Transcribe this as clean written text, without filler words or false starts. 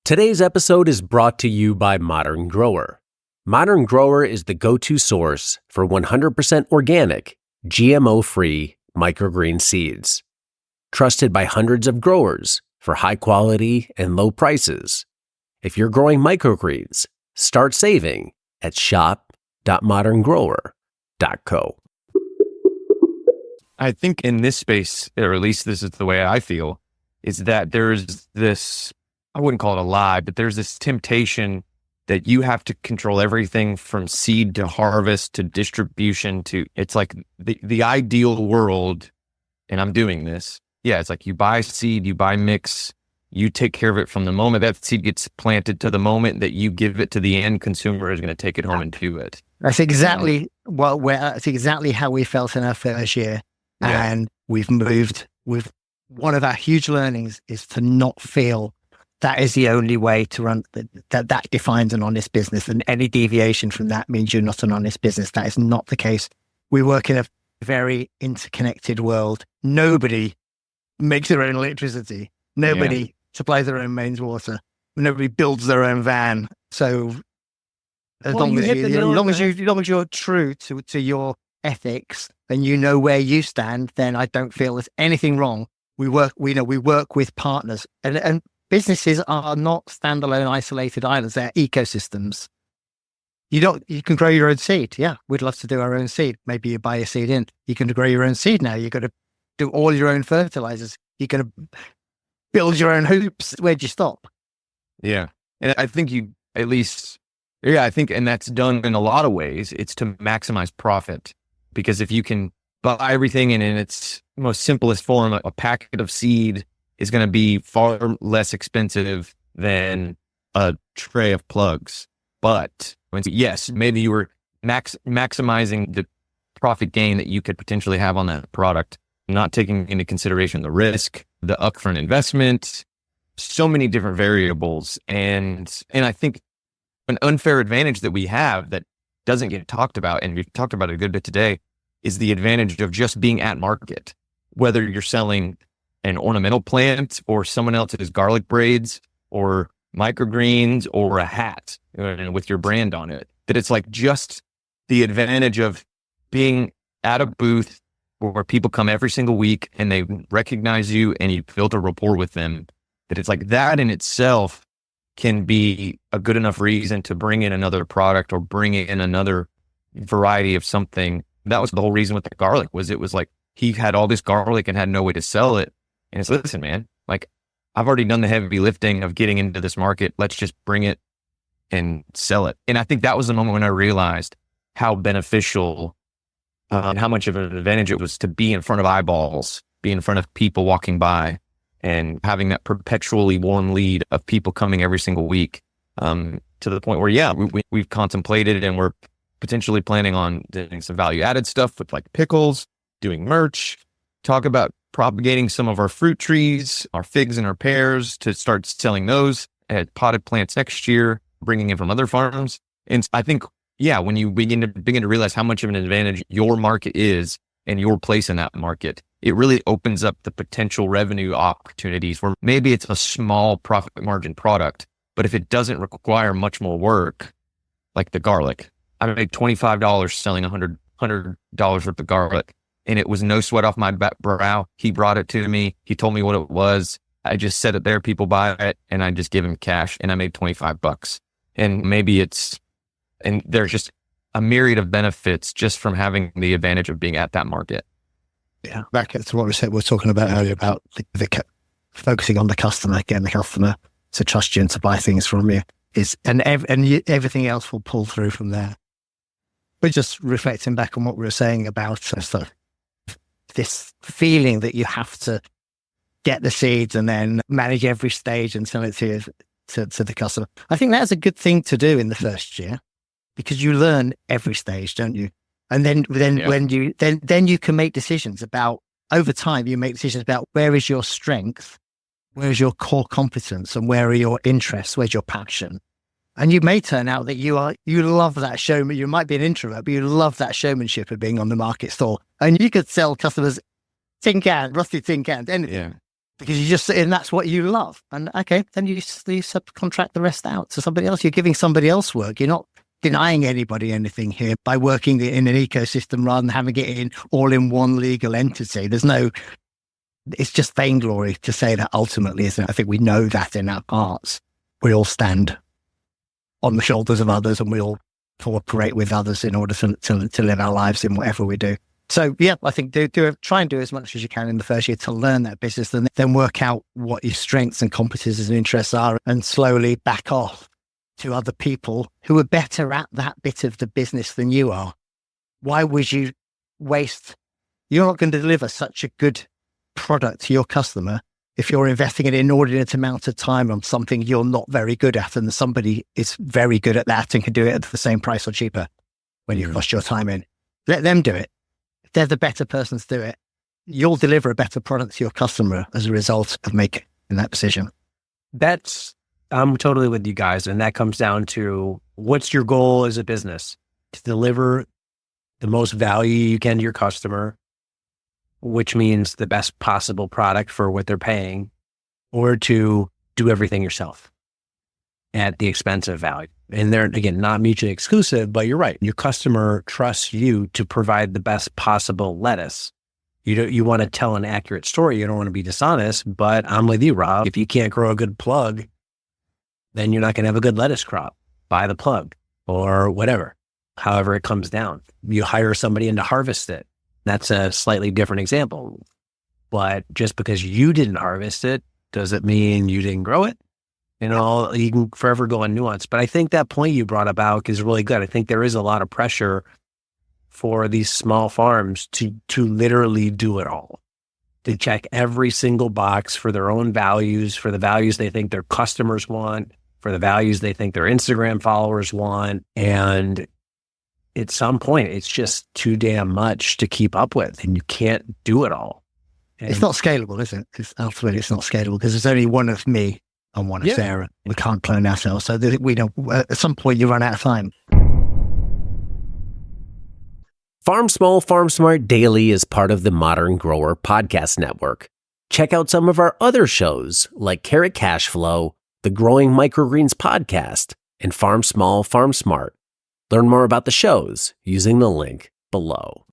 Today's episode is brought to you by Modern Grower. Modern Grower is the go-to source for 100% organic, GMO-free microgreen seeds. Trusted by hundreds of growers for high quality and low prices. If you're growing microgreens, start saving at shop.moderngrower.co. I think in this space, or at least this is the way I feel, is that there's this, I wouldn't call it a lie, but there's this temptation that you have to control everything from seed to harvest to distribution to, it's like the ideal world, and I'm doing this. Yeah, it's like you buy seed, you buy mix, you take care of it from the moment that seed gets planted to the moment that you give it to the end consumer is going to take it home and do it. That's exactly that's exactly how we felt in our first year. Yeah. And we've moved with one of our huge learnings is to not feel that is the only way to run, that defines an honest business. And any deviation from that means you're not an honest business. That is not the case. We work in a very interconnected world. Nobody makes their own electricity. Nobody supplies their own mains water. Nobody builds their own van. So as long as you're true to your ethics and you know where you stand, then I don't feel there's anything wrong. We work with partners, and businesses are not standalone, isolated islands. They're ecosystems. You can grow your own seed. Yeah, we'd love to do our own seed. Maybe you buy a seed in. You can grow your own seed now. You've got to do all your own fertilizers. You're going to build your own hoops. Where'd you stop? Yeah. And I think I think, and that's done in a lot of ways, it's to maximize profit. Because if you can buy everything in its most simplest form, a packet of seed is going to be far less expensive than a tray of plugs. But yes, maybe you were maximizing the profit gain that you could potentially have on that product, not taking into consideration the risk, the upfront investment, so many different variables. And I think an unfair advantage that we have that doesn't get talked about, and we've talked about it a good bit today, is the advantage of just being at market. Whether you're selling an ornamental plant or someone else's garlic braids or microgreens or a hat with your brand on it, that it's like just the advantage of being at a booth where people come every single week and they recognize you and you build a rapport with them, that it's like that in itself can be a good enough reason to bring in another product or bring in another variety of something. That was the whole reason with the garlic, was it was like he had all this garlic and had no way to sell it. And it's, listen, man, like I've already done the heavy lifting of getting into this market. Let's just bring it and sell it. And I think that was the moment when I realized how beneficial and how much of an advantage it was to be in front of eyeballs, be in front of people walking by, and having that perpetually warm lead of people coming every single week, to the point where, yeah, we've contemplated and we're potentially planning on doing some value added stuff with like pickles, doing merch, talk about propagating some of our fruit trees, our figs and our pears, to start selling those as potted plants next year, bringing in from other farms. And I think, yeah, when you begin to realize how much of an advantage your market is and your place in that market, it really opens up the potential revenue opportunities where maybe it's a small profit margin product, but if it doesn't require much more work, like the garlic, I made $25 selling $100 worth of garlic, and it was no sweat off my brow. He brought it to me. He told me what it was. I just set it there. People buy it, and I just give him cash, and I made $25. And maybe and there's just a myriad of benefits just from having the advantage of being at that market. Yeah, back to what we were talking about earlier about the focusing on the customer, getting the customer to trust you and to buy things from you, everything else will pull through from there. But just reflecting back on what we were saying about this feeling that you have to get the seeds and then manage every stage and sell it to the customer. I think that's a good thing to do in the first year, because you learn every stage, don't you? And then when you can make decisions about, over time, you make decisions about where is your strength, where is your core competence, and where are your interests, where's your passion. And you may turn out that you love that showman. You might be an introvert, but you love that showmanship of being on the market stall. And you could sell customers rusty tin cans, anything. Yeah. because and that's what you love. And okay, then you subcontract the rest out to somebody else. You're giving somebody else work. You're not denying anybody anything here by working in an ecosystem rather than having it all in one legal entity. It's just vainglory to say that ultimately, isn't it? I think we know that in our hearts. We all stand on the shoulders of others and we all cooperate with others in order to live our lives in whatever we do. So yeah, I think try and do as much as you can in the first year to learn that business, and then work out what your strengths and competencies and interests are, and slowly back off to other people who are better at that bit of the business than you are. Why would you waste? You're not going to deliver such a good product to your customer if you're investing an inordinate amount of time on something you're not very good at, and somebody is very good at that and can do it at the same price or cheaper when you cost your time in. Let them do it. If they're the better person to do it, you'll deliver a better product to your customer as a result of making that decision. I'm totally with you guys. And that comes down to, what's your goal as a business? To deliver the most value you can to your customer, which means the best possible product for what they're paying, or to do everything yourself at the expense of value. And they're, again, not mutually exclusive, but you're right. Your customer trusts you to provide the best possible lettuce. You want to tell an accurate story. You don't want to be dishonest, but I'm with you, Rob. If you can't grow a good plug, then you're not going to have a good lettuce crop. Buy the plug or whatever, however it comes down. You hire somebody in to harvest it. That's a slightly different example. But just because you didn't harvest it, does it mean you didn't grow it? You can forever go on nuance. But I think that point you brought about is really good. I think there is a lot of pressure for these small farms to literally do it all, to check every single box for their own values, for the values they think their customers want, for the values they think their Instagram followers want. And at some point, it's just too damn much to keep up with, and you can't do it all. And it's not scalable, is it? Ultimately, it's not scalable because there's only one of me and one of Sarah. We can't clone ourselves. So we don't. At some point, you run out of time. Farm Small, Farm Smart Daily is part of the Modern Grower Podcast Network. Check out some of our other shows like Carrot Cash Flow, the Growing Microgreens Podcast, and Farm Small, Farm Smart. Learn more about the shows using the link below.